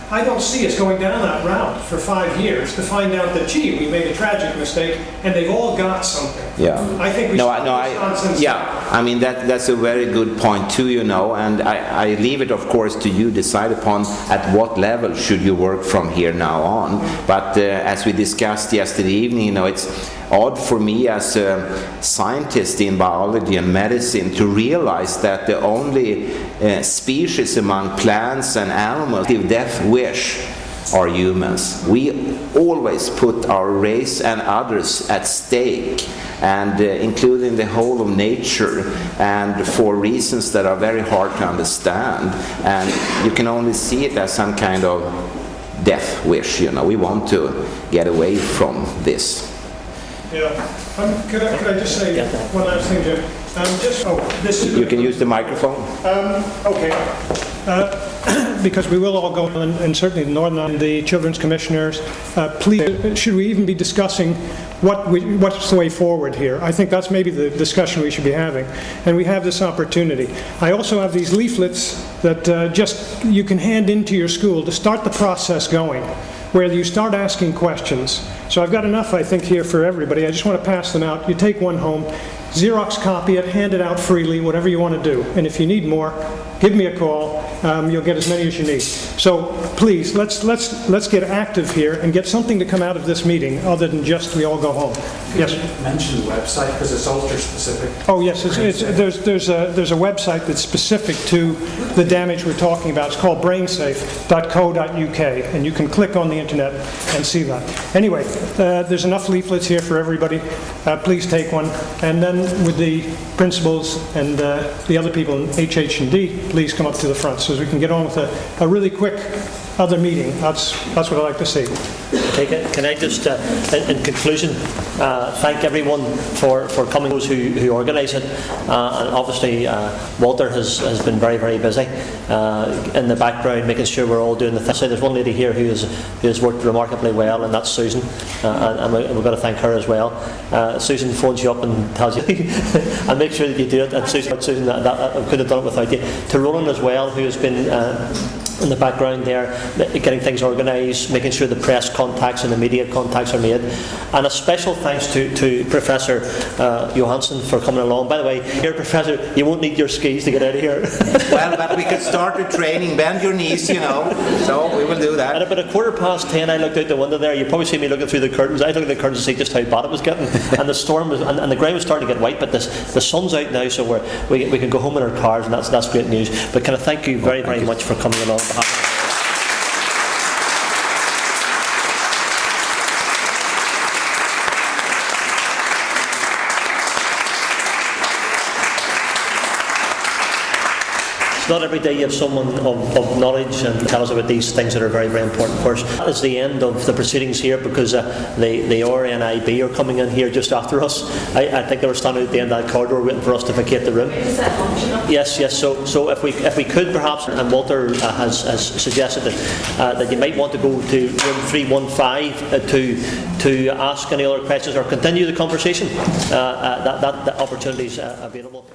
I don't see us going down that route for 5 years to find out that, gee, we made a tragic mistake, and they've all got something. Yeah. I think we should stop this nonsense. Yeah, I mean, that's a very good point too, you know, and I leave it, of course, to you decide upon at what level should you work from here now on. But as we discussed yesterday evening, you know, it's odd for me as a scientist in biology and medicine to realize that the only species among plants and animals with death wish are humans. We always put our race and others at stake, and including the whole of nature, and for reasons that are very hard to understand, and you can only see it as some kind of death wish, you know. We want to get away from this. Yeah. Could I just say one last thing, Jim? You can use the microphone. Okay. Because we will all go, and certainly the Northern and the Children's Commissioners, please, should we even be discussing what's the way forward here? I think that's maybe the discussion we should be having, and we have this opportunity. I also have these leaflets that just you can hand into your school to start the process going, where you start asking questions. So I've got enough, I think, here for everybody. I just want to pass them out. You take one home, Xerox copy it, hand it out freely, whatever you want to do. And if you need more, give me a call. You'll get as many as you need. So please, let's get active here and get something to come out of this meeting other than just we all go home. Yes. Could you mention the website, because it's ultra specific. Oh yes, there's a website that's specific to the damage we're talking about. It's called brainsafe.co.uk, and you can click on the internet and see that. Anyway, there's enough leaflets here for everybody. Please take one, and then with the principals and the other people in HH&D, please come up to the front so as we can get on with a really quick other meeting. That's what I like to see. Okay, can I just, in conclusion, thank everyone for coming, those who organise it, and obviously Walter has been very, very busy in the background, making sure we're all doing the thing. So there's one lady here who has worked remarkably well, and that's Susan, and we've got to thank her as well. Susan phones you up and tells you, and make sure that you do it. And Susan, that I could have done it without you. To Roland as well, who has been in the background there, getting things organised, making sure the press contacts and the media contacts are made. And a special thanks to Professor Johansson for coming along. By the way, here, Professor, you won't need your skis to get out of here. Well, but we could start the training. Bend your knees, you know. So we will do that. At about 10:15, I looked out the window there. You probably see me looking through the curtains. I looked at the curtains to see just how bad it was getting. And the storm was, and the ground was starting to get white. But the sun's out now, so we can go home in our cars, and that's great news. But can I thank you very, very much for coming along. Not every day you have someone of knowledge and tell us about these things that are very, very important for us. That is the end of the proceedings here, because the RNIB are coming in here just after us. I think they were standing at the end of that corridor waiting for us to vacate the room. Yes. So if we could perhaps, and Walter has suggested that you might want to go to room 315 to ask any other questions or continue the conversation. That opportunity is available.